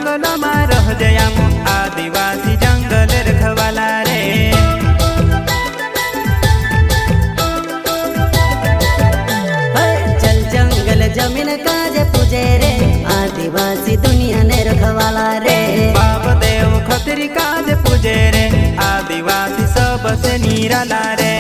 जंगलમાં રહજે આમ आदिवासी जंगल रखवाला रे। चल जंगल जमीन काजे पूजे रे आदिवासी दुनिया ने रखवाला रे। बाप देव खतरी काजे पूजे रे आदिवासी सबसे निराला रे।